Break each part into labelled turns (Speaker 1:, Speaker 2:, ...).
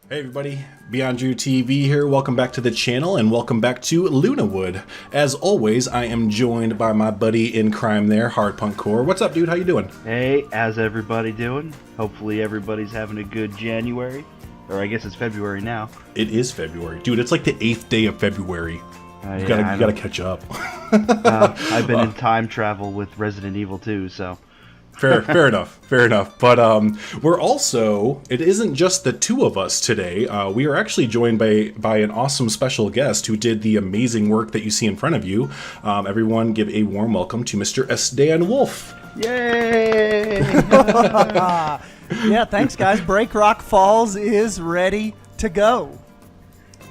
Speaker 1: Hey everybody, BeyondDrewTv here. Welcome back to the channel and welcome back to LunaWood. As always, I am joined by my buddy in crime there, Hardpunkkore. What's up, dude? How you doing?
Speaker 2: Hey, how's everybody doing? Hopefully everybody's having a good January. Or I guess it's February now.
Speaker 1: It is February. Dude, it's like the 8th day of February. You gotta catch up.
Speaker 2: I've been in time travel with Resident Evil 2, so...
Speaker 1: Fair enough. But we're also, it isn't just the two of us today. We are actually joined by an awesome special guest who did the amazing work that you see in front of you. Everyone give a warm welcome to Mr. SdanWolf.
Speaker 2: Yay!
Speaker 3: Yeah, thanks guys. Break Rock Falls is ready to go.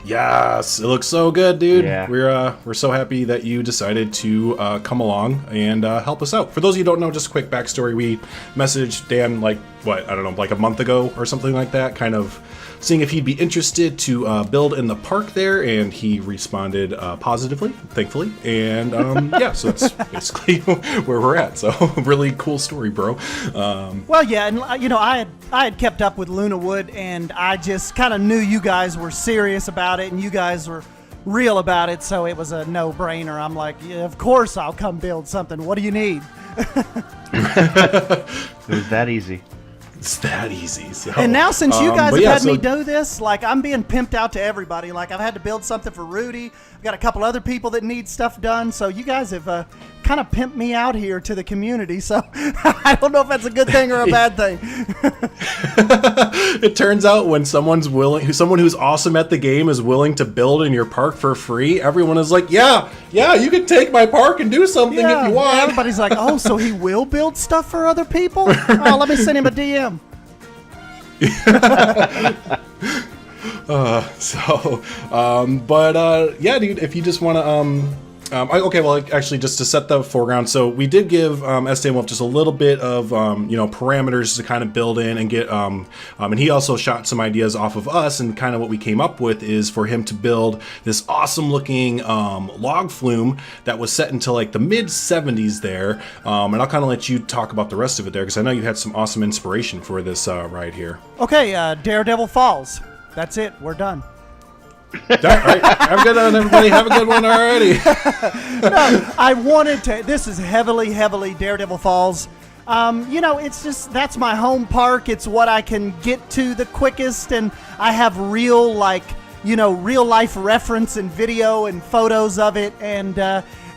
Speaker 1: Yes, it looks so good, dude.
Speaker 2: Yeah.
Speaker 1: We're so happy that you decided to come along and help us out. For those of you who don't know, just a quick backstory. We messaged Dan like a month ago or something like that, kind of seeing if he'd be interested to build in the park there, and he responded positively, thankfully. And yeah, so that's basically where we're at. So really cool story, bro.
Speaker 3: Well, yeah, and you know, I had kept up with LunaWood, and I just kind of knew you guys were serious about it, and you guys were real about it, so it was a no-brainer. I'm like, yeah, of course I'll come build something. What do you need?
Speaker 2: It was that easy.
Speaker 1: It's that easy. So,
Speaker 3: and now since you guys have had me do this, like I'm being pimped out to everybody. Like I've had to build something for Rudy. I've got a couple other people that need stuff done. So you guys have kind of pimped me out here to the community. So I don't know if that's a good thing or a bad thing.
Speaker 1: It turns out when someone who's awesome at the game is willing to build in your park for free, everyone is like, yeah, you can take my park and do something if you want.
Speaker 3: Everybody's like, oh, so he will build stuff for other people? Oh, let me send him a DM.
Speaker 1: Yeah, dude, if you just want to okay, well, actually, just to set the foreground, so we did give SdanWolf just a little bit of parameters to kind of build in and get and he also shot some ideas off of us, and kind of what we came up with is for him to build this awesome looking log flume that was set into like the mid 70s there, and I'll kind of let you talk about the rest of it there, because I know you had some awesome inspiration for this ride here.
Speaker 3: Okay, Daredevil Falls. That's it. We're done.
Speaker 1: All right. Have a good one, everybody. Have a good one already.
Speaker 3: No, I wanted to. This is heavily Daredevil Falls. You know, it's just, that's my home park. It's what I can get to the quickest, and I have real life reference and video and photos of it, and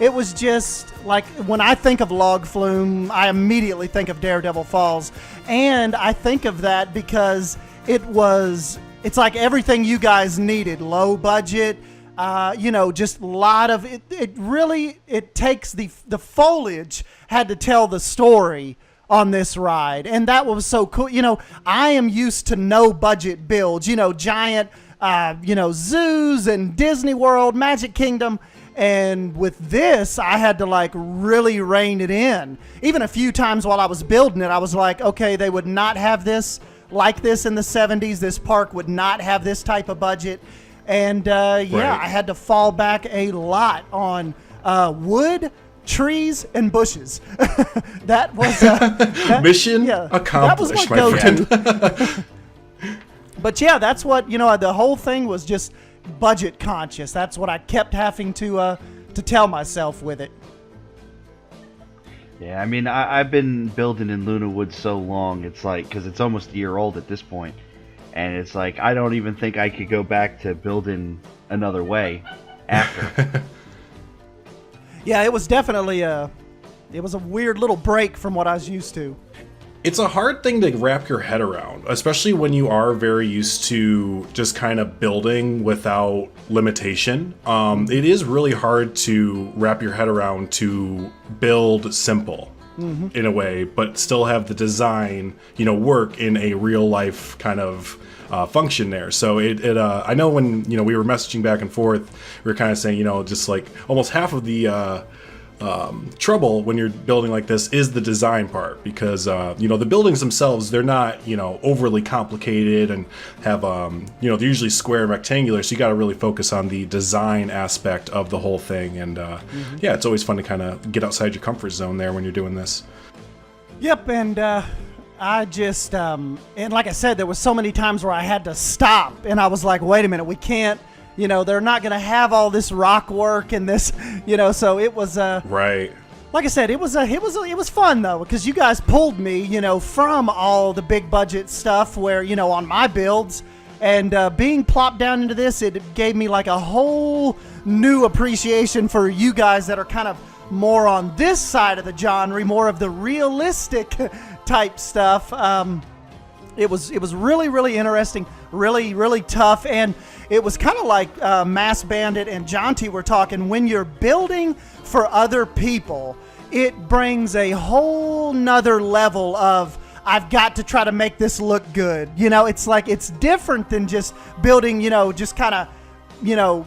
Speaker 3: it was just like, when I think of log flume, I immediately think of Daredevil Falls, and I think of that because it's like everything you guys needed. Low budget, just a lot of it. It takes the foliage had to tell the story on this ride, and that was so cool. You know, I am used to no budget builds. You know, giant, zoos and Disney World, Magic Kingdom. And with this, I had to like really rein it in. Even a few times while I was building it, I was like, okay, they would not have this like this in the 70s. This park would not have this type of budget. And right. I had to fall back a lot on wood, trees, and bushes. That was
Speaker 1: mission accomplished,
Speaker 3: that was my
Speaker 1: go-to.
Speaker 3: But yeah, that's what, the whole thing was just budget conscious. That's what I kept having to tell myself with it.
Speaker 2: Yeah, I mean, I've been building in LunaWood so long, it's like, because it's almost a year old at this point, and it's like, I don't even think I could go back to building another way after.
Speaker 3: Yeah, it was definitely a weird little break from what I was used to.
Speaker 1: It's a hard thing to wrap your head around, especially when you are very used to just kind of building without limitation. It is really hard to wrap your head around to build simple in a way, but still have the design, work in a real life kind of function there. So I know when, we were messaging back and forth, we were kind of saying, just like almost half of the trouble when you're building like this is the design part, because the buildings themselves, they're not overly complicated and have they're usually square and rectangular, so you got to really focus on the design aspect of the whole thing. And yeah, it's always fun to kind of get outside your comfort zone there when you're doing this.
Speaker 3: Yep. And I just, and like I said, there was so many times where I had to stop, and I was like, wait a minute, we can't, they're not going to have all this rock work and this, so it was,
Speaker 1: right.
Speaker 3: Like I said, it was fun though, because you guys pulled me, from all the big budget stuff where, on my builds, and being plopped down into this, it gave me like a whole new appreciation for you guys that are kind of more on this side of the genre, more of the realistic type stuff. It was really, really interesting, really, really tough, and it was kind of like Mass Bandit and Jonty were talking. When you're building for other people, it brings a whole nother level of, I've got to try to make this look good. It's like, it's different than just building, just kind of,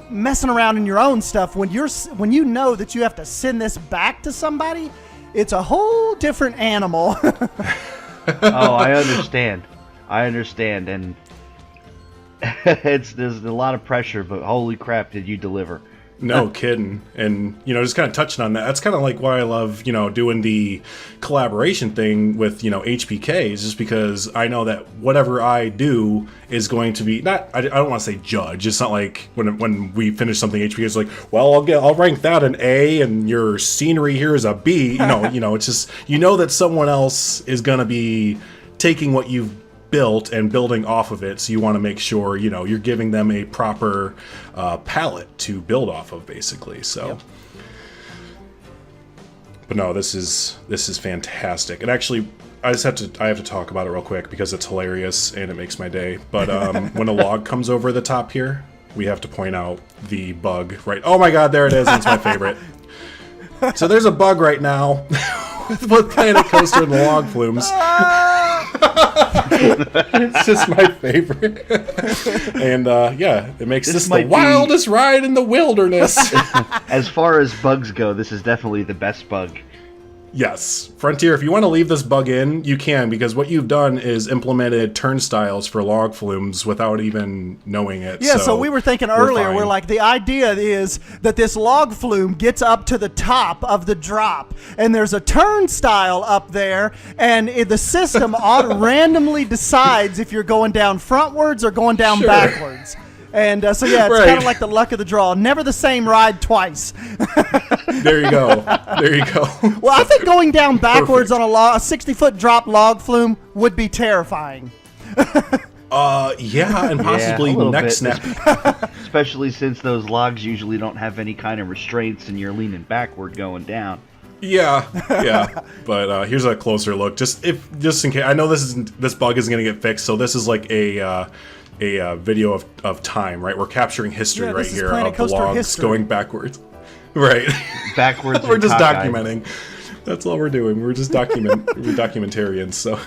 Speaker 3: messing around in your own stuff. When you know that you have to send this back to somebody, it's a whole different animal.
Speaker 2: Oh, I understand, and there's a lot of pressure, but holy crap, did you deliver?
Speaker 1: No kidding. And, just kind of touching on that, that's kind of like why I love, doing the collaboration thing with, HPK, is just because I know that whatever I do is going to be, I don't want to say judge. It's not like when we finish something, HPK is like, well, I'll rank that an A and your scenery here is a B. It's just, that someone else is going to be taking what you've built and building off of it, so you want to make sure you're giving them a proper palette to build off of, basically. So yep. But no, this is fantastic. And actually, I have to talk about it real quick because it's hilarious and it makes my day. But when a log comes over the top here, we have to point out the bug, right? Oh my god, there it is. It's my favorite. So there's a bug right now with Planet Coaster and the log flumes. It's just my favorite. And it makes this the wildest ride in the wilderness.
Speaker 2: As far as bugs go, this is definitely the best bug.
Speaker 1: Yes. Frontier, if you want to leave this bug in, you can, because what you've done is implemented turnstiles for log flumes without even knowing it.
Speaker 3: Yeah, so we were thinking earlier, we're like, the idea is that this log flume gets up to the top of the drop, and there's a turnstile up there, and the system randomly decides if you're going down frontwards or going down backwards. And so, yeah, it's kind of like the luck of the draw. Never the same ride twice.
Speaker 1: There you go.
Speaker 3: Well, I think going down backwards on a 60-foot drop log flume would be terrifying.
Speaker 1: Yeah, and possibly neck snap.
Speaker 2: Especially since those logs usually don't have any kind of restraints and you're leaning backward going down.
Speaker 1: Yeah. But here's a closer look. Just in case. I know this bug isn't going to get fixed, so this is like a video of time, right? We're capturing history right here of the logs going backwards. Right.
Speaker 2: Backwards.
Speaker 1: We're just documenting. That's all we're doing. We're just we're documentarians, so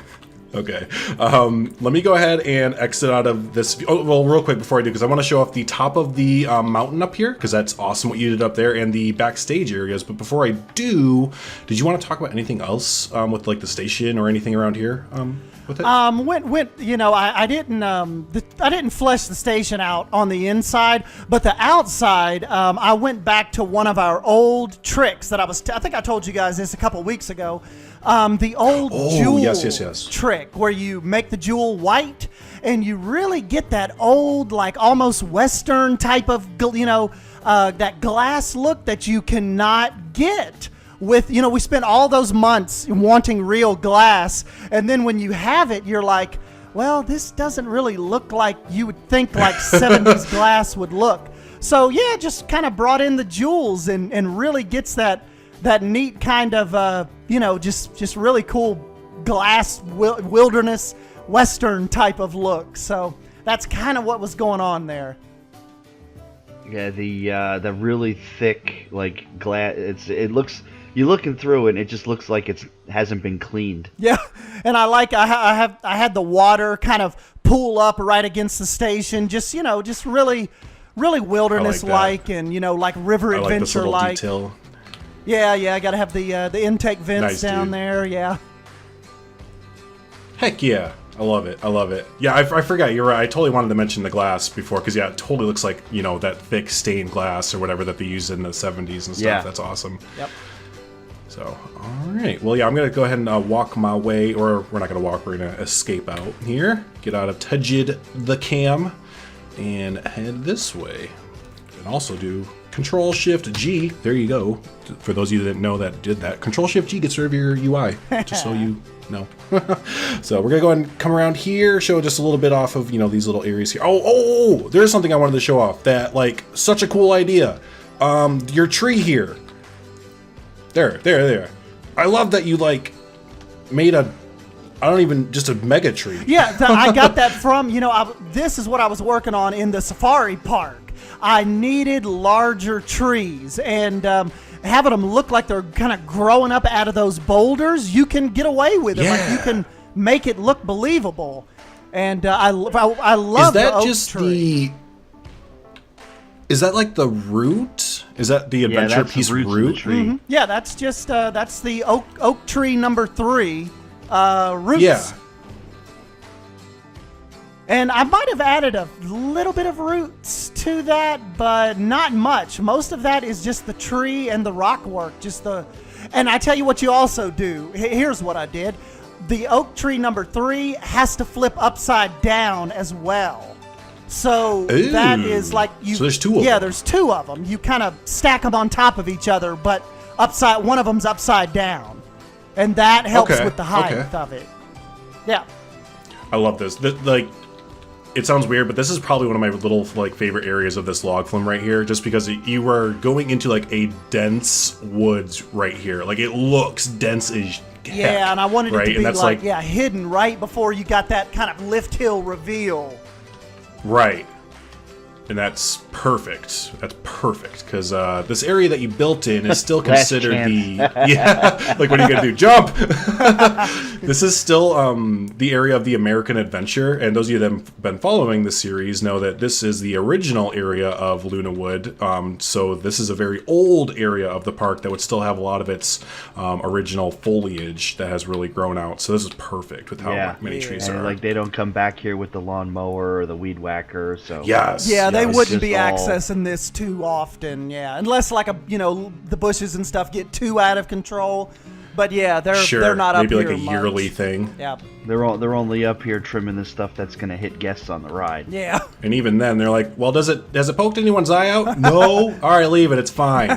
Speaker 1: okay. Let me go ahead and exit out of this. Oh, well, real quick before I do, because I want to show off the top of the mountain up here, because that's awesome what you did up there, and the backstage areas. But before I do, did you want to talk about anything else with like the station or anything around here? With it?
Speaker 3: I didn't flesh the station out on the inside, but the outside, I went back to one of our old tricks that I think I told you guys this a couple weeks ago. The old jewel trick where you make the jewel white and you really get that old, like almost Western type of, that glass look that you cannot get with, we spent all those months wanting real glass. And then when you have it, you're like, well, this doesn't really look like you would think like 70s glass would look. So yeah, just kind of brought in the jewels and really gets that neat kind of, just really cool glass wilderness Western type of look. So that's kind of what was going on there.
Speaker 2: Yeah, the really thick like glass. It looks, you're looking through it, and it just looks like it hasn't been cleaned. Yeah,
Speaker 3: and I had the water kind of pool up right against the station, just really wilderness like and like river adventure like. Yeah, I gotta have the intake vents down there. Yeah.
Speaker 1: Heck yeah. I love it. Yeah, I forgot. You're right. I totally wanted to mention the glass before, because it totally looks like, that thick stained glass or whatever that they used in the 70s and stuff. Yeah. That's awesome.
Speaker 3: Yep.
Speaker 1: So, all right. Well, yeah, I'm going to go ahead and walk my way, or we're not going to walk, we're going to escape out here, get out of Tejid the Cam, and head this way. And also do Control-Shift-G. There you go. For those of you that didn't know that did that, Control-Shift-G gets rid of your UI, just so you know. So we're going to go ahead and come around here, show just a little bit off of, these little areas here. Oh, there's something I wanted to show off that, like, such a cool idea. Your tree here. There. I love that you, like, made just a mega tree.
Speaker 3: Yeah, I got that from, this is what I was working on in the safari park. I needed larger trees, and having them look like they're kind of growing up out of those boulders, you can get away with it.
Speaker 1: Yeah.
Speaker 3: Like, you can make it look believable. And I love the oak tree.
Speaker 1: Is that like the root? Is that the adventure piece root?
Speaker 3: Mm-hmm. Yeah, that's just that's the oak tree number 3 roots.
Speaker 1: Yeah.
Speaker 3: And I might have added a little bit of roots to that, but not much. Most of that is just the tree and the rock work. And I tell you what you also do. Here's what I did. The oak tree number 3 has to flip upside down as well. So that is like
Speaker 1: So there's 2 of them.
Speaker 3: Yeah, there's 2 of them. You kind of stack them on top of each other, but one of them's upside down. And that helps with the height of it. Yeah.
Speaker 1: I love this. It sounds weird, but this is probably one of my little favorite areas of this log flume right here, just because you are going into like a dense woods right here. Like, it looks dense as heck.
Speaker 3: Yeah, and I wanted it to be
Speaker 1: like
Speaker 3: hidden right before you got that kind of lift hill reveal.
Speaker 1: Right. And that's perfect. That's perfect, because this area that you built in is still considered like, what are you gonna do? Jump! This is still the area of the American Adventure, and those of you that have been following the series know that this is the original area of LunaWood. So this is a very old area of the park that would still have a lot of its original foliage that has really grown out. So this is perfect with how many trees
Speaker 2: and
Speaker 1: are.
Speaker 2: like, they don't come back here with the lawnmower or the weed whacker. So
Speaker 1: yes.
Speaker 3: Yeah, they wouldn't be
Speaker 2: all
Speaker 3: accessing this too often, unless the bushes and stuff get too out of control. But yeah, they're not up here
Speaker 1: maybe like a yearly thing.
Speaker 3: Yeah,
Speaker 2: they're only up here trimming the stuff that's gonna hit guests on the ride.
Speaker 3: Yeah,
Speaker 1: and even then they're like, well, has it poked anyone's eye out? No. All right, leave it. It's fine.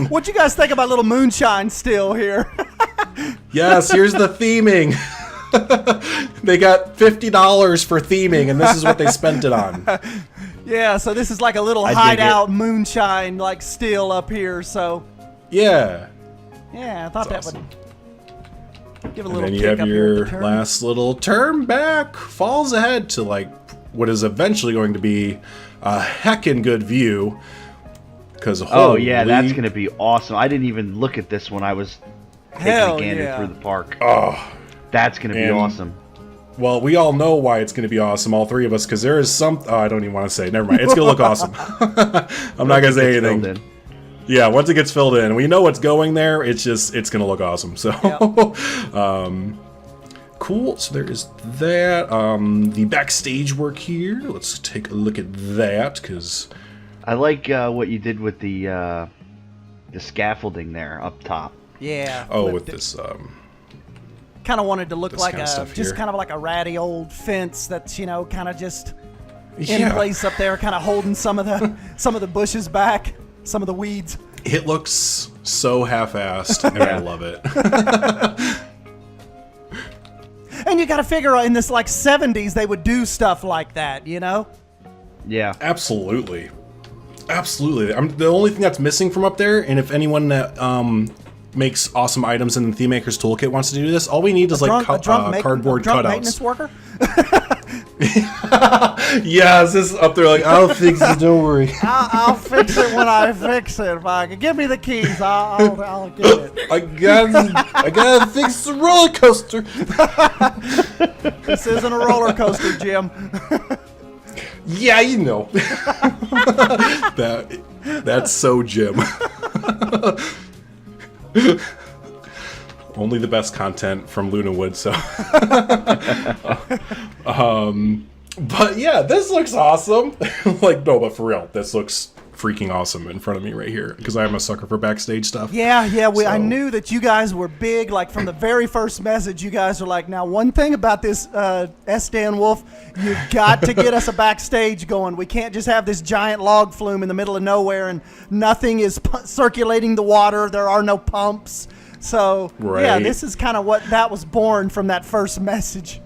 Speaker 3: What you guys think about little moonshine still here?
Speaker 1: Yes, here's the theming. They got $50 for theming, and this is what they spent it on.
Speaker 3: Yeah, so this is like a little hideout moonshine, like, still up here. So
Speaker 1: yeah,
Speaker 3: I thought that
Speaker 1: awesome.
Speaker 3: would give a
Speaker 1: And
Speaker 3: little
Speaker 1: then you
Speaker 3: kick
Speaker 1: have
Speaker 3: up here
Speaker 1: your
Speaker 3: at the turn.
Speaker 1: last little turn back, falls ahead to like what is eventually going to be a heckin' good view. Because
Speaker 2: that's gonna be awesome. I didn't even look at this when I was taking a gander through the park.
Speaker 1: Oh,
Speaker 2: that's gonna be awesome.
Speaker 1: Well, we all know why it's going to be awesome, all 3 of us, because there is some... Oh, I don't even want to say. Never mind. It's going to look awesome. I'm not going to say anything. Yeah, once it gets filled in, we know what's going there. It's going to look awesome. So, cool. So there is that. The backstage work here. Let's take a look at that, because...
Speaker 2: I like what you did with the scaffolding there up top.
Speaker 3: Yeah.
Speaker 1: Oh, with this...
Speaker 3: kind of wanted to look like
Speaker 1: kind
Speaker 3: of like a ratty old fence that's kind of just in place up there, kind of holding some of the bushes back, some of the weeds.
Speaker 1: It looks so half-assed, and I love it.
Speaker 3: And you got to figure in this like 70s they would do stuff like that,
Speaker 2: Yeah,
Speaker 1: absolutely. The only thing that's missing from up there, and if anyone that makes awesome items in the Theme Maker's Toolkit wants to do this, all we need is like cardboard cutouts.
Speaker 3: Maintenance worker?
Speaker 1: Yes, this is up there like, I'll fix it, don't worry.
Speaker 3: I'll fix it when I fix it. If I can give me the keys, I'll get it.
Speaker 1: I gotta fix the roller coaster.
Speaker 3: This isn't a roller coaster, Jim.
Speaker 1: Yeah, you know. That's so Jim. Only the best content from LunaWood, so. But yeah, this looks awesome. Like, no, but for real, this looks freaking awesome in front of me right here because I'm a sucker for Backstage stuff.
Speaker 3: Yeah, I knew that you guys were big. Like from the very first message, you guys were like, "Now, one thing about this SdanWolf, you've got to get us a Backstage going. We can't just have this giant log flume in the middle of nowhere and nothing is circulating the water. There are no pumps." So yeah, this is kind of what that was born from that first message.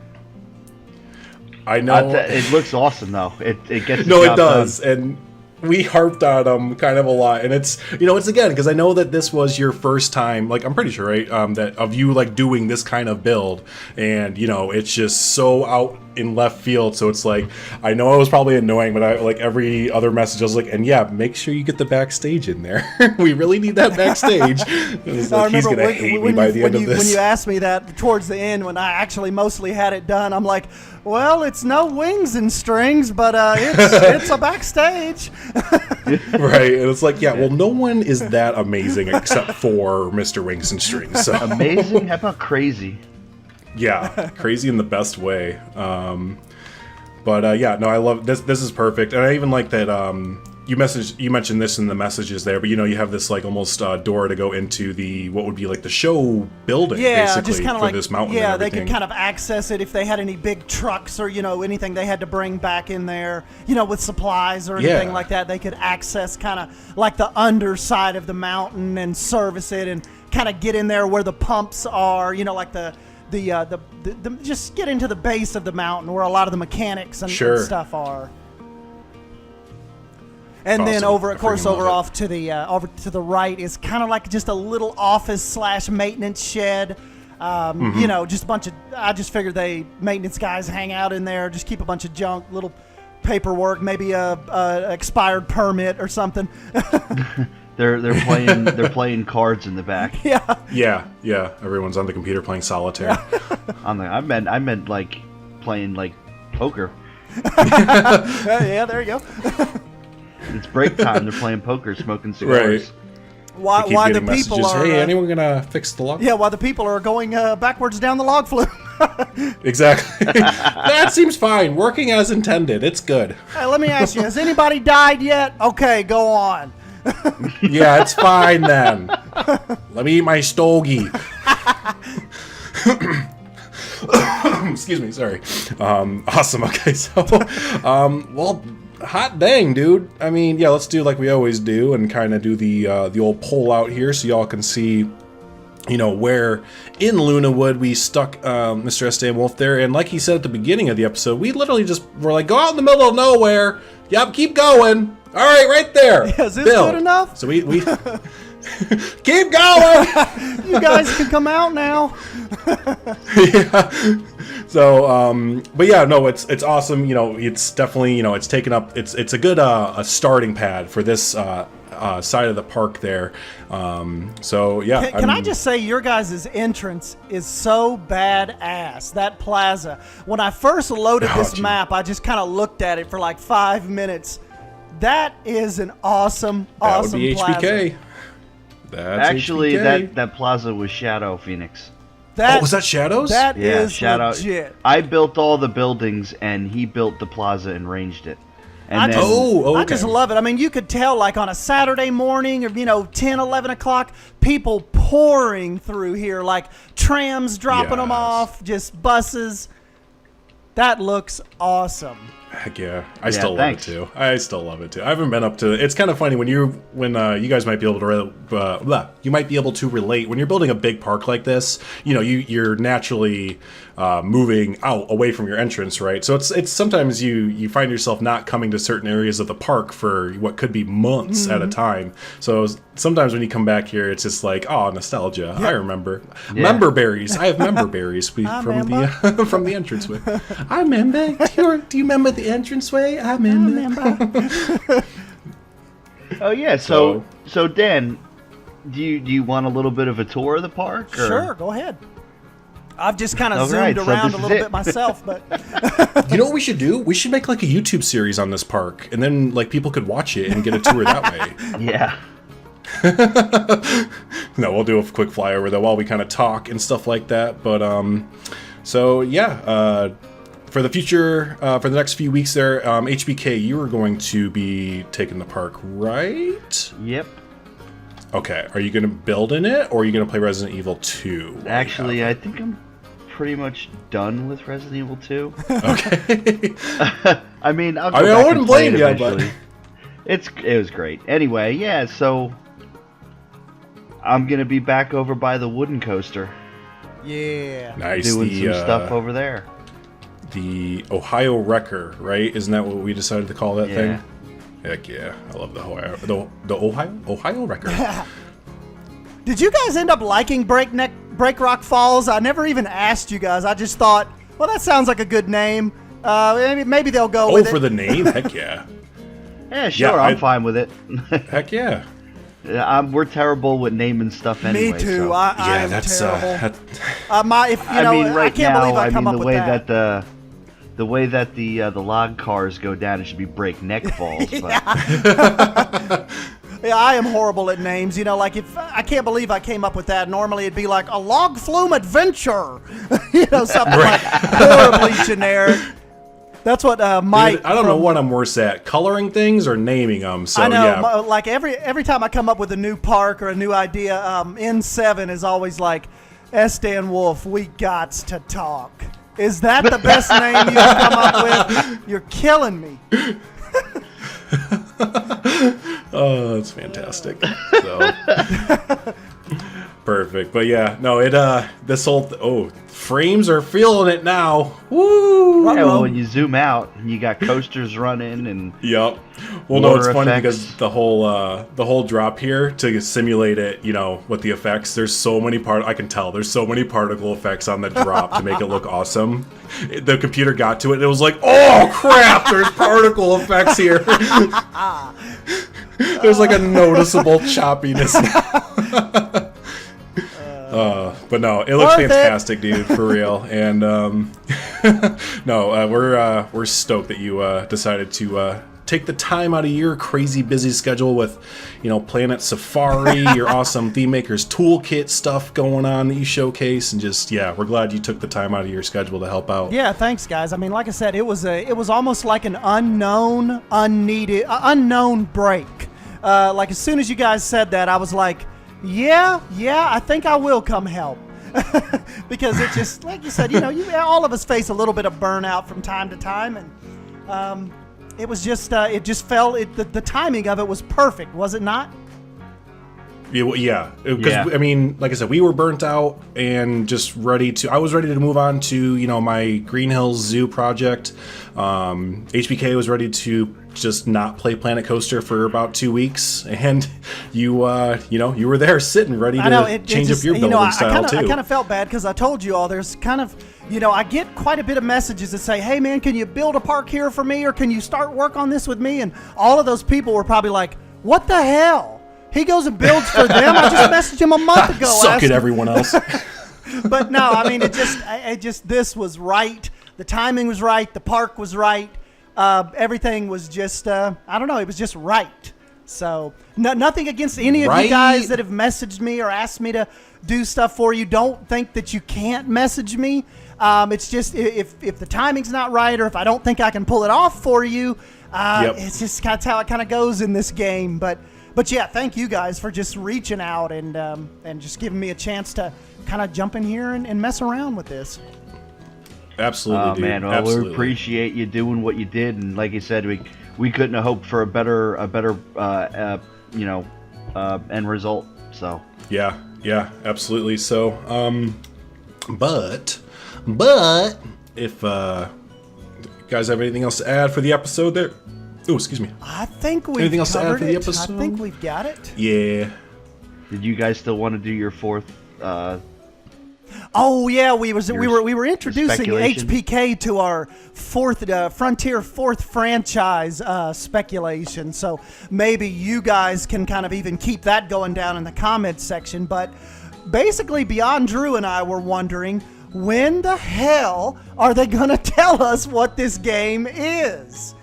Speaker 1: I know
Speaker 2: it looks awesome though. It gets
Speaker 1: no, it does, and we harped on them kind of a lot, and it's it's again because I know that this was your first time, like I'm pretty sure, right? That of you like doing this kind of build, and it's just so out in left field. So it's like I know it was probably annoying, but I like every other message I was like, and yeah, make sure you get the Backstage in there. We really need that Backstage. Like,
Speaker 3: I
Speaker 1: he's gonna hate me by the end of this.
Speaker 3: When you asked me that towards the end, when I actually mostly had it done, I'm like, well, it's no wings and strings, but it's a Backstage.
Speaker 1: Right, and it's like, yeah, well, no one is that amazing except for Mr. Wings and Strings. So.
Speaker 2: Amazing? How about crazy?
Speaker 1: Yeah, crazy in the best way. But yeah, no, I love this. This is perfect, and I even like that. You mentioned this in the messages there, but you have this like almost door to go into what would be like the show building, basically,
Speaker 3: just kind of
Speaker 1: for
Speaker 3: like
Speaker 1: this mountain.
Speaker 3: Yeah,
Speaker 1: and
Speaker 3: they could kind of access it if they had any big trucks or anything they had to bring back in there, with supplies or anything like that. They could access kind of like the underside of the mountain and service it, and kind of get in there where the pumps are, like the just get into the base of the mountain where a lot of the mechanics and stuff are. And
Speaker 1: awesome.
Speaker 3: then over off to the right is kind of like just a little office / maintenance shed. Just a bunch of. I just figured maintenance guys hang out in there, just keep a bunch of junk, little paperwork, maybe a expired permit or something.
Speaker 2: They're playing cards in the back.
Speaker 1: Yeah. Everyone's on the computer playing solitaire.
Speaker 2: I meant like playing like poker.
Speaker 3: Yeah, there you go.
Speaker 2: It's break time. They're playing poker, smoking cigars.
Speaker 1: Right.
Speaker 3: Why the people are?
Speaker 1: Hey, anyone gonna fix the log?
Speaker 3: Yeah, while the people are going backwards down the log flume.
Speaker 1: Exactly. That seems fine. Working as intended. It's good.
Speaker 3: Hey, let me ask you: has anybody died yet? Okay, go on.
Speaker 1: Yeah, it's fine then. Let me eat my stogie. Excuse me, sorry. Awesome. Okay, so, well, hot dang, dude. I mean, yeah, let's do like we always do and kind of do the old poll out here so y'all can see, where in LunaWood we stuck Mr. SdanWolf there. And like he said at the beginning of the episode, we literally just were like, go out in the middle of nowhere. Yep, keep going. All right, right there.
Speaker 3: Yeah, is this good enough?
Speaker 1: So we keep going.
Speaker 3: You guys can come out now.
Speaker 1: Yeah. So, but yeah, no, it's awesome. It's definitely it's taken up. It's a good a starting pad for this side of the park there. So yeah.
Speaker 3: Can I just say your guys' entrance is so badass. That plaza. When I first loaded this map, I just kind of looked at it for like 5 minutes. That is an awesome plaza. That would be HBK.
Speaker 1: That's
Speaker 2: actually
Speaker 1: HBK.
Speaker 2: that plaza was Shadow Phoenix.
Speaker 1: Was that Shadows?
Speaker 3: That is
Speaker 2: Shadow.
Speaker 3: Legit.
Speaker 2: I built all the buildings, and he built the plaza and ranged it. And
Speaker 3: I just love it. I mean, you could tell, like, on a Saturday morning or, 10, 11 o'clock, people pouring through here, like trams dropping them off, just buses. That looks awesome.
Speaker 1: Heck yeah. I still love it too. I haven't been up to it's kind of funny when you guys might be able to you might be able to relate when you're building a big park like this, you're naturally moving out away from your entrance, right? So it's sometimes you find yourself not coming to certain areas of the park for what could be months at a time. So sometimes when you come back here, it's just like, oh, nostalgia. Yeah. I remember member berries. I have member berries from the entranceway. I remember. Do you remember the entranceway? I remember.
Speaker 2: Oh yeah. So Dan, do you want a little bit of a tour of the park? Or?
Speaker 3: Sure, go ahead. I've just kind of zoomed around a little bit myself, but
Speaker 1: you know what we should do? We should make like a YouTube series on this park, and then like people could watch it and get a tour that way.
Speaker 2: Yeah.
Speaker 1: No, we'll do a quick flyover though while we kind of talk and stuff like that. But so yeah, for the future, for the next few weeks there, HBK, you are going to be taking the park, right?
Speaker 2: Yep.
Speaker 1: Okay. Are you going to build in it, or are you going to play Resident Evil 2?
Speaker 2: Actually, I think I'm pretty much done with Resident Evil 2.
Speaker 1: Okay.
Speaker 2: I mean, I
Speaker 1: wouldn't blame you, but
Speaker 2: it was great. Anyway, yeah. So I'm gonna be back over by the wooden coaster.
Speaker 3: Yeah.
Speaker 1: Nice.
Speaker 2: Doing some stuff over there.
Speaker 1: The Ohio Wrecker, right? Isn't that what we decided to call that
Speaker 2: Yeah.
Speaker 1: thing? Heck yeah. I love the Ohio Wrecker.
Speaker 3: Did you guys end up liking Break Rock Falls? I never even asked you guys. I just thought, well, that sounds like a good name. Maybe they'll go with it.
Speaker 1: Oh, for the name? Heck yeah.
Speaker 2: Yeah, sure.
Speaker 1: Yeah,
Speaker 2: I'm fine with it.
Speaker 1: Heck yeah.
Speaker 2: We're terrible with naming stuff anyway.
Speaker 3: Me too.
Speaker 2: So.
Speaker 3: I'm
Speaker 1: that's
Speaker 3: terrible.
Speaker 2: I mean, right
Speaker 3: I can't
Speaker 2: now,
Speaker 3: believe I come up
Speaker 2: the
Speaker 3: with
Speaker 2: way
Speaker 3: that.
Speaker 2: the way that the log cars go down, it should be Breakneck Falls. But.
Speaker 3: Yeah, I am horrible at names. Like if I can't believe I came up with that. Normally it'd be like a log flume adventure, something like horribly generic. That's what Mike.
Speaker 1: I don't know what I'm worse at, coloring things or naming them. So
Speaker 3: I know,
Speaker 1: yeah.
Speaker 3: like every time I come up with a new park or a new idea, N7 is always like, SdanWolf, we gots to talk. Is that the best name you can come up with? You're killing me.
Speaker 1: Oh, that's fantastic. So perfect. But yeah, no, this whole frames are feeling it now. Woo!
Speaker 2: Yeah, well, when you zoom out, you got coasters running and
Speaker 1: Yep. Well, no, it's funny
Speaker 2: effects.
Speaker 1: because the whole drop here to simulate it, with the effects. There's so many I can tell there's so many particle effects on the drop to make it look awesome. The computer got to it and it was like, oh crap! There's particle effects here. There's like a noticeable choppiness now. But no, it looks fantastic, dude, for real. And no, we're stoked that you decided to take the time out of your crazy busy schedule with, Planet Safari, your awesome Theme Maker's Toolkit stuff going on that you showcase, and just we're glad you took the time out of your schedule to help out.
Speaker 3: Yeah, thanks, guys. I mean, like I said, it was almost like an unknown break. Like as soon as you guys said that, I was like, yeah, I think I will come help. Because it just, like you said, all of us face a little bit of burnout from time to time, and it was just, the timing of it was perfect, was it not?
Speaker 1: Yeah, because I mean, like I said, we were burnt out and just I was ready to move on to, my Green Hills Zoo project. HBK was ready to just not play Planet Coaster for about 2 weeks, and you were there sitting ready to change up your building style too.
Speaker 3: I kind of felt bad because I told you all there's kind of, I get quite a bit of messages that say, hey man, can you build a park here for me, or can you start work on this with me? And all of those people were probably like, what the hell? He goes and builds for them. I just messaged him a month ago.
Speaker 1: Suck it, everyone else.
Speaker 3: But no, I mean, this was right. The timing was right. The park was right. Everything was just, I don't know, it was just right. So nothing against any of you guys that have messaged me or asked me to do stuff for you. Don't think that you can't message me. It's just if the timing's not right, or if I don't think I can pull it off for you, it's just that's how it kind of goes in this game. But yeah, thank you guys for just reaching out and just giving me a chance to kind of jump in here and mess around with this.
Speaker 1: Absolutely, dude.
Speaker 2: Man, well,
Speaker 1: absolutely.
Speaker 2: we appreciate you doing what you did, and like you said, we couldn't have hoped for a better end result. So
Speaker 1: yeah, absolutely. So, but if you guys have anything else to add for the episode there? Oh, excuse me.
Speaker 3: I think we've
Speaker 1: Anything else to add
Speaker 3: covered
Speaker 1: for the
Speaker 3: it.
Speaker 1: episode?
Speaker 3: I think we've got it.
Speaker 1: Yeah.
Speaker 2: did you guys still want to do your fourth?
Speaker 3: Oh yeah, we were introducing
Speaker 2: speculation?
Speaker 3: HPK to our Frontier fourth franchise speculation. So maybe you guys can kind of even keep that going down in the comments section. But basically, Beyond Drew and I were wondering, when the hell are they gonna tell us what this game is?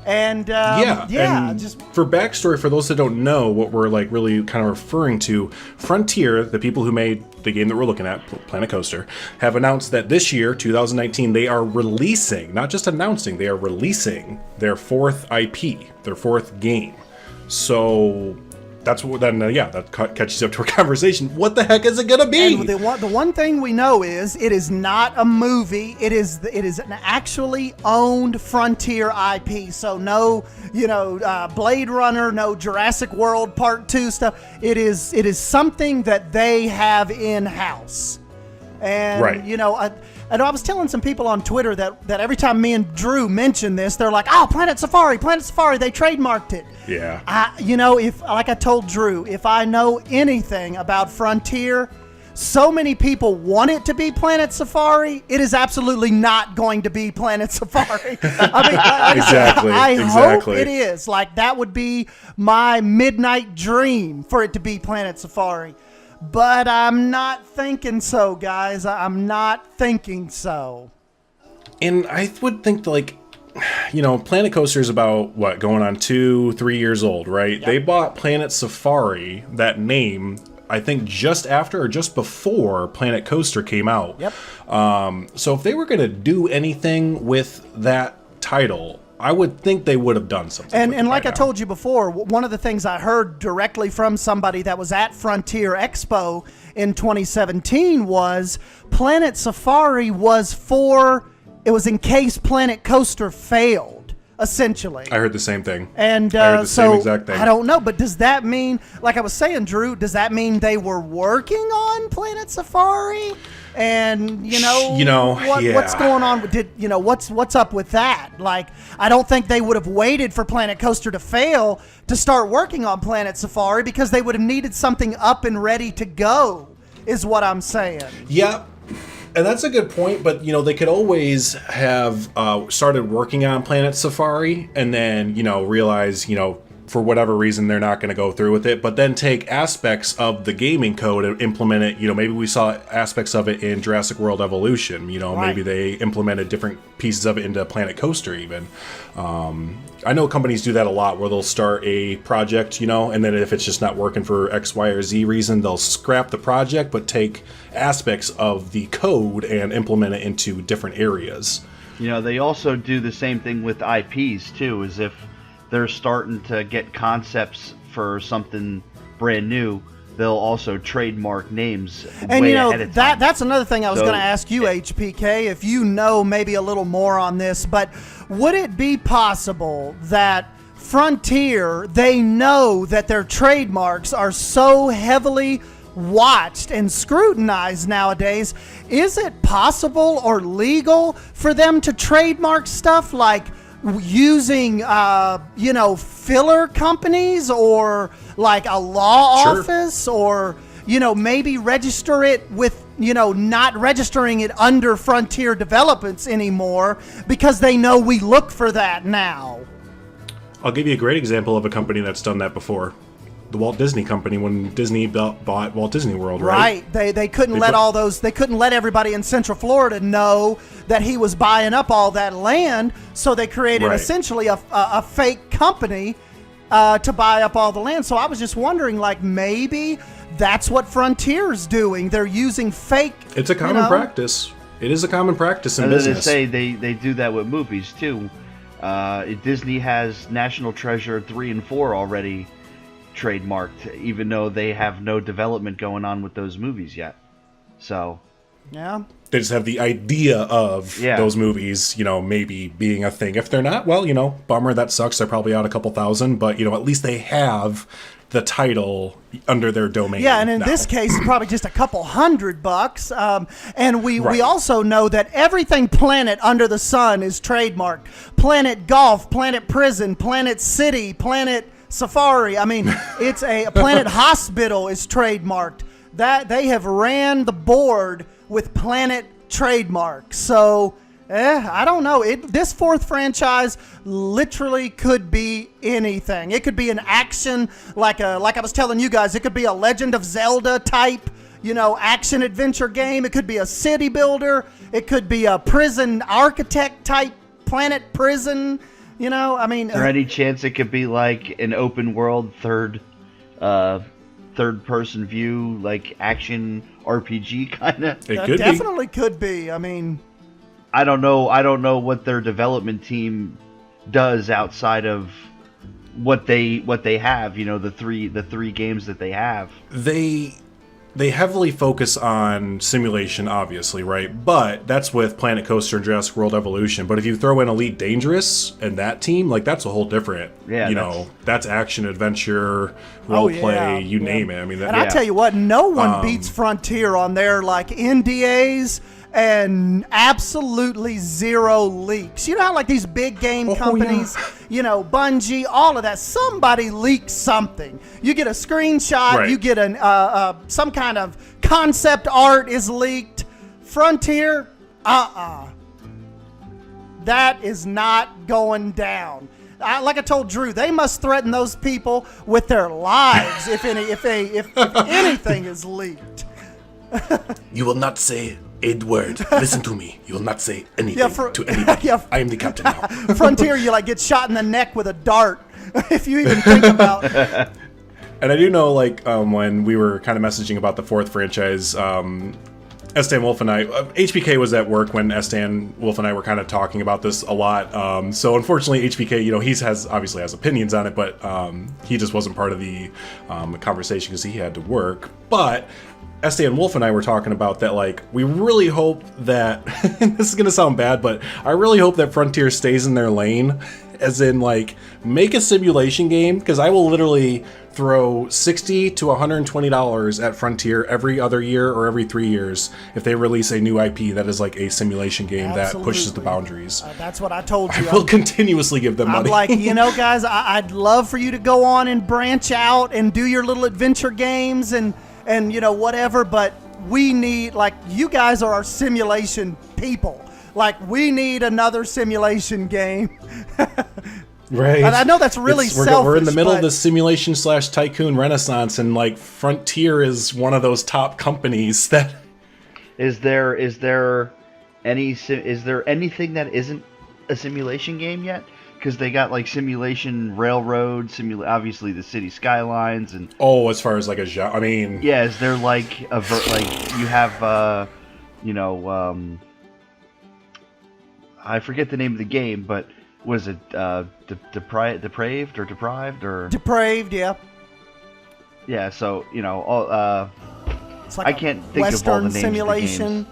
Speaker 3: And
Speaker 1: and
Speaker 3: just
Speaker 1: for backstory, for those that don't know what we're like really kind of referring to, Frontier, the people who made the game that we're looking at, Planet Coaster, have announced that this year, 2019, they are releasing, not just announcing, they are releasing their fourth IP, their fourth game. So that's what then, that catches up to our conversation. What the heck is it gonna be?
Speaker 3: And the one thing we know is it is not a movie. It is an actually owned Frontier IP. So no, Blade Runner, no Jurassic World Part 2 stuff. It is something that they have in house. And
Speaker 1: right.
Speaker 3: I was telling some people on Twitter that every time me and Drew mention this, they're like, "Oh, Planet Safari, they trademarked it."
Speaker 1: Yeah.
Speaker 3: If like I told Drew, if I know anything about Frontier, so many people want it to be Planet Safari. It is absolutely not going to be Planet Safari.
Speaker 1: Exactly.
Speaker 3: I hope it is. Like, that would be my midnight dream for it to be Planet Safari. But I'm not thinking so, guys. I'm not thinking so.
Speaker 1: And I would think, like, Planet Coaster is about, going on 2-3 years old, right? Yep. They bought Planet Safari, that name, I think just after or just before Planet Coaster came out.
Speaker 3: Yep.
Speaker 1: So if they were going to do anything with that title, I would think they would have done something.
Speaker 3: And like I told you before, one of the things I heard directly from somebody that was at Frontier Expo in 2017 was Planet Safari was in case Planet Coaster failed, essentially.
Speaker 1: I heard the same thing.
Speaker 3: And
Speaker 1: I heard the same exact thing.
Speaker 3: I don't know, but does that mean, like I was saying, Drew, does that mean they were working on Planet Safari? And what's going on? What's up with that? Like, I don't think they would have waited for Planet Coaster to fail to start working on Planet Safari, because they would have needed something up and ready to go, is what I'm saying.
Speaker 1: Yeah, and that's a good point. But they could always have started working on Planet Safari and then realize for whatever reason they're not going to go through with it, but then take aspects of the gaming code and implement it. Maybe we saw aspects of it in Jurassic World Evolution.
Speaker 3: Right.
Speaker 1: Maybe they implemented different pieces of it into Planet Coaster even. I know companies do that a lot, where they'll start a project, and then if it's just not working for X, Y, or Z reason, they'll scrap the project but take aspects of the code and implement it into different areas.
Speaker 2: They also do the same thing with IPs too, as if they're starting to get concepts for something brand new, they'll also trademark names way ahead of time.
Speaker 3: That's another thing I was going to ask you, HPK, if you know maybe a little more on this, but would it be possible that Frontier, they know that their trademarks are so heavily watched and scrutinized nowadays, is it possible or legal for them to trademark stuff like using filler companies, or like a law office, or maybe register it with not registering it under Frontier Developments anymore, because they know we look for that now?
Speaker 1: I'll give you a great example of a company that's done that before. The Walt Disney Company, when Disney bought Walt Disney World, right? They couldn't
Speaker 3: they couldn't let everybody in Central Florida know that he was buying up all that land, so they created essentially a fake company to buy up all the land. So I was just wondering, like, maybe that's what Frontier's doing. They're using fake.
Speaker 1: It's a common practice. It is a common practice in business.
Speaker 2: They say they do that with movies too. Disney has National Treasure 3 and 4 already trademarked, even though they have no development going on with those movies yet. So
Speaker 3: yeah,
Speaker 1: they just have the idea of those movies, maybe being a thing. If they're not, well, bummer, that sucks. They're probably out a couple thousand, but at least they have the title under their domain.
Speaker 3: Yeah, and in this case, it's probably just a couple $100. And we also know that everything Planet under the sun is trademarked. Planet Golf, Planet Prison, Planet City, Planet Safari. I mean, it's a Planet Hospital is trademarked. That they have ran the board with Planet trademark. So, I don't know. This fourth franchise literally could be anything. It could be an action, like I was telling you guys, it could be a Legend of Zelda type, action adventure game. It could be a city builder. It could be a prison architect type Planet Prison. Or
Speaker 2: any chance it could be like an open world third third-person view, like action RPG kind of.
Speaker 1: It could
Speaker 3: definitely could be. I mean,
Speaker 2: I don't know what their development team does outside of what they have. You know, the three games that they have.
Speaker 1: They heavily focus on simulation, obviously, right? But that's with Planet Coaster and Jurassic World Evolution. But if you throw in Elite Dangerous and that team, like that's a whole different, that's action, adventure, role play, you name it. I mean,
Speaker 3: I tell you what, no one beats Frontier on their like NDAs and absolutely zero leaks. You know how like these big game companies, you know, Bungie, all of that, somebody leaks something. You get a screenshot, you get an some kind of concept art is leaked. Frontier, that is not going down. Like I told Drew, they must threaten those people with their lives if anything is leaked.
Speaker 1: You will not say a word. Listen to me. You will not say anything to anybody. I am the captain now.
Speaker 3: Frontier, you like get shot in the neck with a dart if you even think about it.
Speaker 1: And I do know, like, when we were kind of messaging about the fourth franchise, SdanWolf and I, HBK was at work when SdanWolf and I were kind of talking about this a lot. So unfortunately, HBK, you know, obviously has opinions on it, but he just wasn't part of the conversation because he had to work. But SdanWolf and I were talking about that, like, we really hope that, this is going to sound bad, but I really hope that Frontier stays in their lane, as in, like, make a simulation game, because I will literally throw $60 to $120 at Frontier every other year or every 3 years if they release a new IP that is like a simulation game that pushes the boundaries.
Speaker 3: That's what I told you.
Speaker 1: I will continuously give them money.
Speaker 3: I'm like, you know, guys, I'd love for you to go on and branch out and do your little adventure games and you know, whatever, but we need, like, you guys are our simulation people. Like, we need another simulation game.
Speaker 1: Right.
Speaker 3: And I know that's really selfish.
Speaker 1: We're in the middle of the simulation / tycoon renaissance, and, like, Frontier is one of those top companies that...
Speaker 2: Is there anything that isn't a simulation game yet? Because they got like simulation railroad, obviously the city skylines, and
Speaker 1: as far as like a genre, I mean,
Speaker 2: is there like you have I forget the name of the game, but was it depraved, yeah. So you know,
Speaker 3: it's like
Speaker 2: I can't think
Speaker 3: Western
Speaker 2: of all the names
Speaker 3: simulation.
Speaker 2: of the games.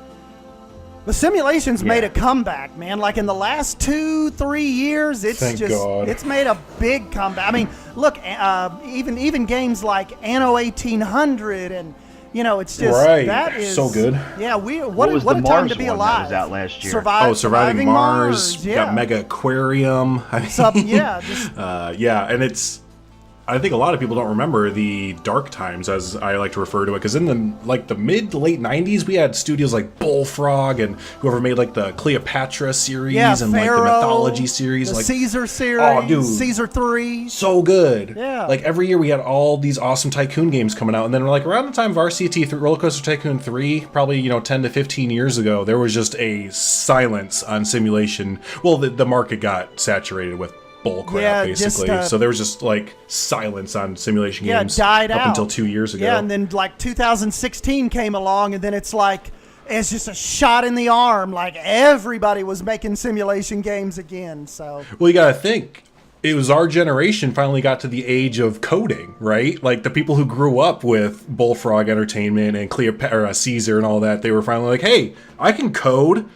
Speaker 3: The simulation's made a comeback, man. Like in the last 2-3 years, it's made a big comeback. I mean, look, even games like Anno 1800, and you know, it's just that is
Speaker 1: so good.
Speaker 3: Yeah, what a time
Speaker 2: Mars
Speaker 3: to be
Speaker 2: one
Speaker 3: alive.
Speaker 2: That was out last year.
Speaker 1: Surviving Mars. Got Mega Aquarium. And it's. I think a lot of people don't remember the dark times, as I like to refer to it, because in the mid to late 90s, we had studios like Bullfrog and whoever made like the Cleopatra series and
Speaker 3: Pharaoh,
Speaker 1: like the mythology series,
Speaker 3: the
Speaker 1: like
Speaker 3: Caesar series, Caesar 3.
Speaker 1: So good.
Speaker 3: Yeah.
Speaker 1: Like every year we had all these awesome tycoon games coming out, and then like around the time of RCT RollerCoaster Tycoon 3, probably 10 to 15 years ago, there was just a silence on simulation. Well, the market got saturated with bull crap, basically. So there was just like silence on simulation games
Speaker 3: died
Speaker 1: up
Speaker 3: out
Speaker 1: until 2 years ago.
Speaker 3: Yeah, and then like 2016 came along, and then it's just a shot in the arm. Like everybody was making simulation games again. So
Speaker 1: well, you gotta think, it was our generation finally got to the age of coding, right? Like the people who grew up with Bullfrog Entertainment and Cleopatra, Caesar, and all that. They were finally like, hey, I can code.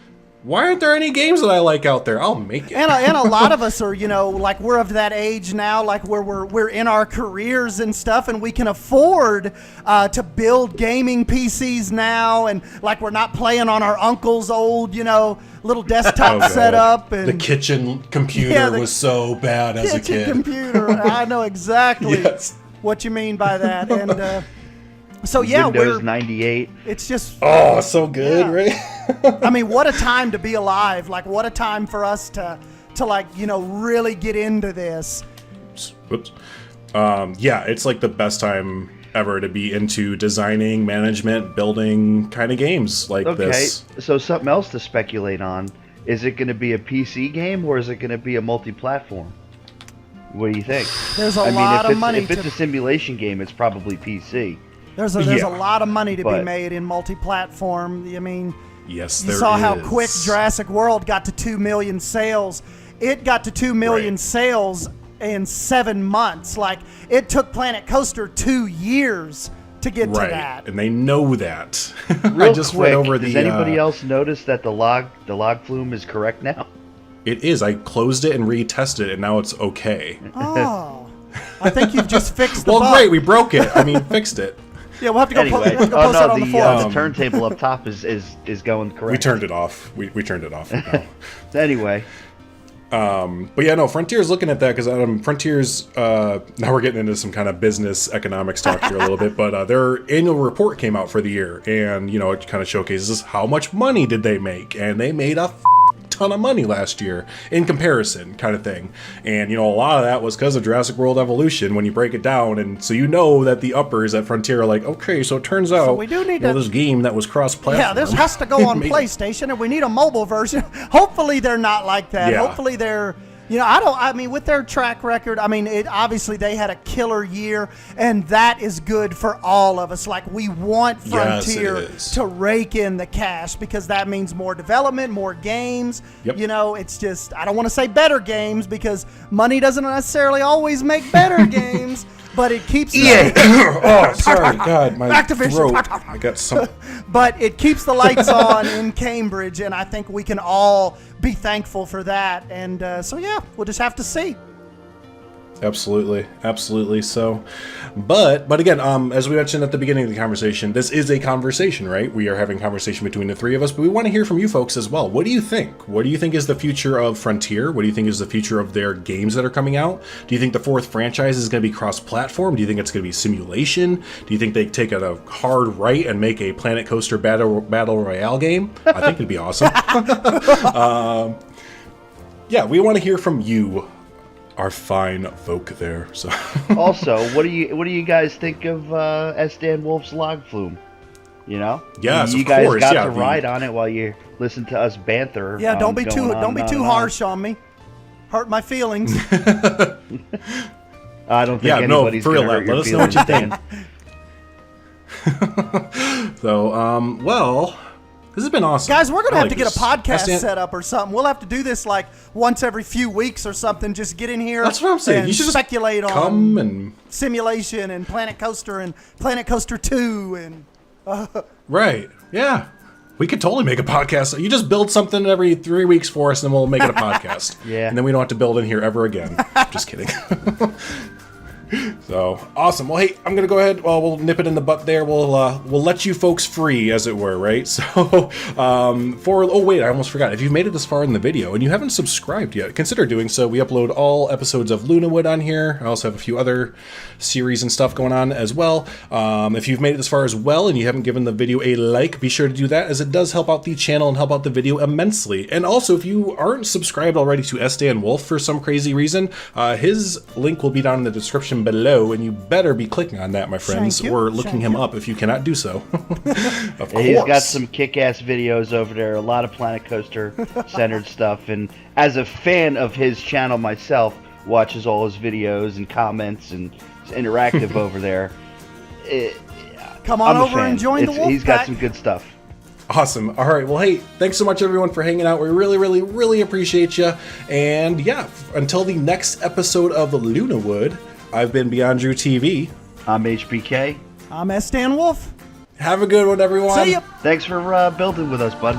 Speaker 1: Why aren't there any games that I like out there? I'll make it.
Speaker 3: And a lot of us are, like we're of that age now, like where we're in our careers and stuff, and we can afford to build gaming PCs now, and like we're not playing on our uncle's old, little desktop setup. And
Speaker 1: the kitchen computer was so bad as a kid.
Speaker 3: Kitchen computer. I know exactly what you mean by that. And so
Speaker 2: Windows 98.
Speaker 3: It's just
Speaker 1: so good, right?
Speaker 3: I mean, what a time to be alive! Like, what a time for us to really get into this.
Speaker 1: Oops. It's like the best time ever to be into designing, management, building kind of games like this.
Speaker 2: Okay, so something else to speculate on: is it going to be a PC game or is it going to be a multi-platform? What do you think?
Speaker 3: There's a lot of money.
Speaker 2: If it's a simulation game, it's probably PC.
Speaker 3: There's a lot of money to be made in multi-platform. I mean,
Speaker 1: yes,
Speaker 3: you saw how quick Jurassic World got to 2 million sales. It got to 2 million sales in 7 months. Like, it took Planet Coaster 2 years to get to that.
Speaker 1: And they know that.
Speaker 2: Real
Speaker 1: I just
Speaker 2: quick,
Speaker 1: read over
Speaker 2: does anybody else notice that the log flume is correct now?
Speaker 1: It is. I closed it and retested it, and now it's okay.
Speaker 3: Oh, I think you've just fixed the bug.
Speaker 1: Well, great, we broke it. I mean, fixed it.
Speaker 3: Yeah, we'll have to go,
Speaker 2: anyway,
Speaker 3: post that on the forum.
Speaker 2: The turntable up top is going correct.
Speaker 1: We turned it off. We turned it off. No.
Speaker 2: Anyway.
Speaker 1: But yeah, no, Frontier's looking at that because Frontier's, now we're getting into some kind of business economics talk here a little bit, but their annual report came out for the year, and, you know, it kind of showcases how much money did they make, and they made a ton of money last year in comparison, kind of thing. And, you know, a lot of that was because of Jurassic World Evolution when you break it down, and so you know that the uppers at Frontier are like, okay, so it turns out
Speaker 3: we do need
Speaker 1: this game that was cross-platform.
Speaker 3: Yeah, this has to go on PlayStation, and we need a mobile version. Hopefully they're not like that.
Speaker 1: Yeah.
Speaker 3: Hopefully they're, you know, I mean, with their track record, I mean, obviously they had a killer year, and that is good for all of us. Like, we want Frontier to rake in the cash because that means more development, more games.
Speaker 1: Yep.
Speaker 3: You know, it's just, I don't want to say better games because money doesn't necessarily always make better games, but it keeps
Speaker 1: oh, sorry, God, my
Speaker 3: Activision.
Speaker 1: throat. I got some.
Speaker 3: But it keeps the lights on in Cambridge, and I think we can all be thankful for that. And so, yeah, we'll just have to see.
Speaker 1: Absolutely. So, but again, as we mentioned at the beginning of the conversation, this is a conversation, right? We are having a conversation between the three of us, but we want to hear from you folks as well. What do you think? What do you think is the future of Frontier? What do you think is the future of their games that are coming out? Do you think the fourth franchise is going to be cross-platform? Do you think it's going to be simulation? Do you think they take it a hard right and make a Planet Coaster Battle Royale game? I think it'd be awesome. Yeah, we want to hear from you, our fine folk there. So
Speaker 2: also, what do you guys think of SdanWolf's log flume? You know,
Speaker 1: yes,
Speaker 2: you guys got to ride on it while you listen to us banter.
Speaker 3: Yeah, don't be too harsh on me. Hurt my feelings.
Speaker 2: I don't think anybody's
Speaker 1: for real.
Speaker 2: Let
Speaker 1: us know what you think. So, well. This has been awesome.
Speaker 3: Guys, we're going to have to get a podcast set up or something. We'll have to do this like once every few weeks or something. Just get in here.
Speaker 1: That's what I'm saying. You should
Speaker 3: speculate
Speaker 1: just
Speaker 3: on simulation and Planet Coaster and Planet Coaster 2. And
Speaker 1: right. Yeah. We could totally make a podcast. You just build something every 3 weeks for us and we'll make it a podcast.
Speaker 2: Yeah.
Speaker 1: And then we don't have to build in here ever again. Just kidding. So awesome. Well, hey, I'm gonna go ahead. Well, we'll nip it in the butt there. We'll let you folks free, as it were, right? So, oh wait, I almost forgot. If you've made it this far in the video and you haven't subscribed yet, consider doing so. We upload all episodes of LunaWood on here. I also have a few other series and stuff going on as well. If you've made it this far as well and you haven't given the video a like, be sure to do that, as it does help out the channel and help out the video immensely. And also, if you aren't subscribed already to SdanWolf for some crazy reason, his link will be down in the description below, and you better be clicking on that, my friends, or looking him up if you cannot do so. Of course.
Speaker 2: He's got some kick-ass videos over there, a lot of Planet Coaster centered stuff, and as a fan of his channel myself, watches all his videos and comments and is interactive over there.
Speaker 3: Come on over and join the Wolf
Speaker 2: He's got some good stuff.
Speaker 1: Awesome. All right. Well, hey, thanks so much, everyone, for hanging out. We really, really, really appreciate you. And yeah, until the next episode of LunaWood, I've been BeyondDrewTv.
Speaker 2: I'm HBK.
Speaker 3: I'm SdanWolf.
Speaker 1: Have a good one, everyone.
Speaker 3: See ya.
Speaker 2: Thanks for building with us, bud.